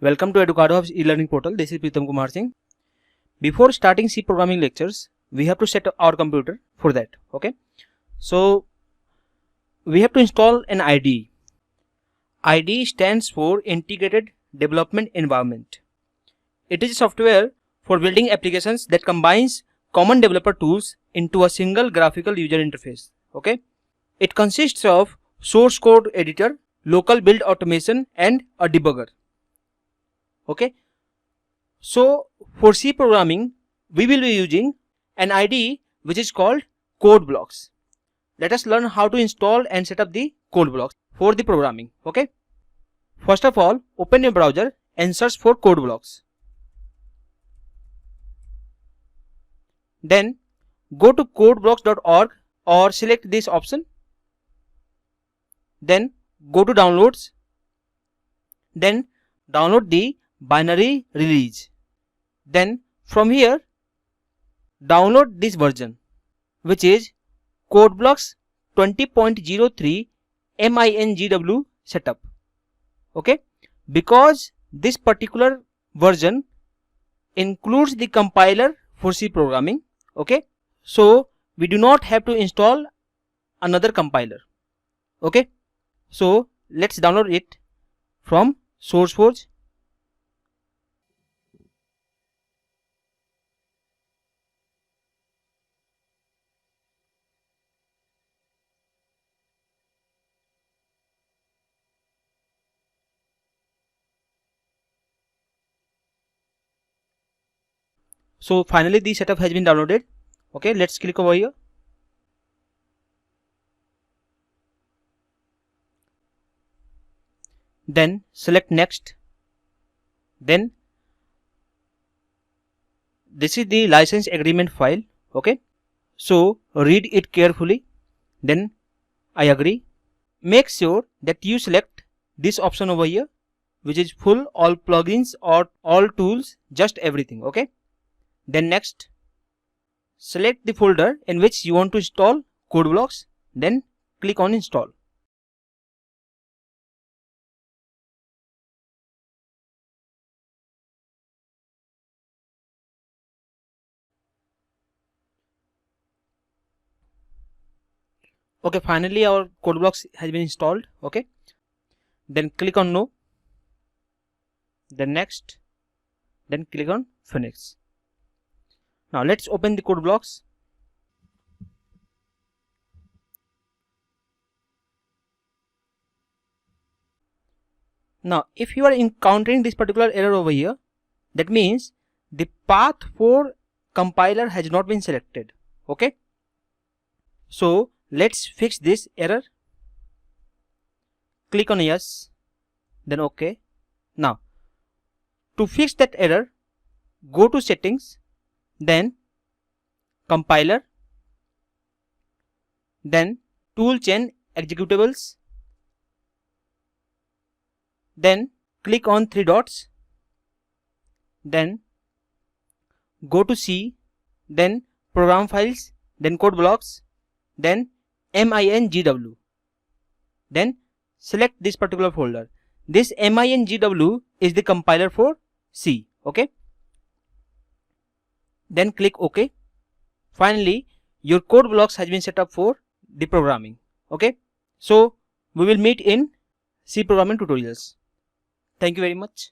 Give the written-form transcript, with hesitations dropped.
Welcome to Educado Hub's e-learning portal. This is Pritam Kumar Singh. Before starting C programming lectures, we have to set up our computer for that. Okay. So we have to install an IDE. IDE stands for Integrated Development Environment. It is a software for building applications that combines common developer tools into a single graphical user interface. Okay. It consists of source code editor, local build automation, and a debugger. Okay, so for C programming we will be using an IDE which is called CodeBlocks. Let us learn how to install and set up the CodeBlocks for the programming. Okay, first of all, open your browser and search for CodeBlocks. Then go to codeblocks.org or select this option. Then go to downloads. Then download the binary release. Then from here download this version, which is CodeBlocks 20.03 MINGW setup. Okay, because this particular version includes the compiler for C programming. Okay, so we do not have to install another compiler. Okay, so let's download it from SourceForge. So finally the setup has been downloaded. Okay, let's click over here. Then select next. Then this is the license agreement file. Okay, so read it carefully. Then I agree. Make sure that you select this option over here, which is full, all plugins or all tools, just everything. Okay, then next select the folder in which you want to install CodeBlocks. Then click on install. Okay, finally our CodeBlocks has been installed. Okay, then click on no, then next, then click on finish. Now let's open the CodeBlocks. Now if you are encountering this particular error over here, that means the path for compiler has not been selected. Okay, so let's fix this error. Click on yes, then OK. Now to fix that error, go to settings, then compiler, then toolchain executables, then click on three dots, then go to C, then program files, then CodeBlocks, then MINGW, then select this particular folder. This MINGW is the compiler for C. Okay, then click OK. Finally your CodeBlocks has been set up for the programming. Okay, so we will meet in C programming tutorials. Thank you very much.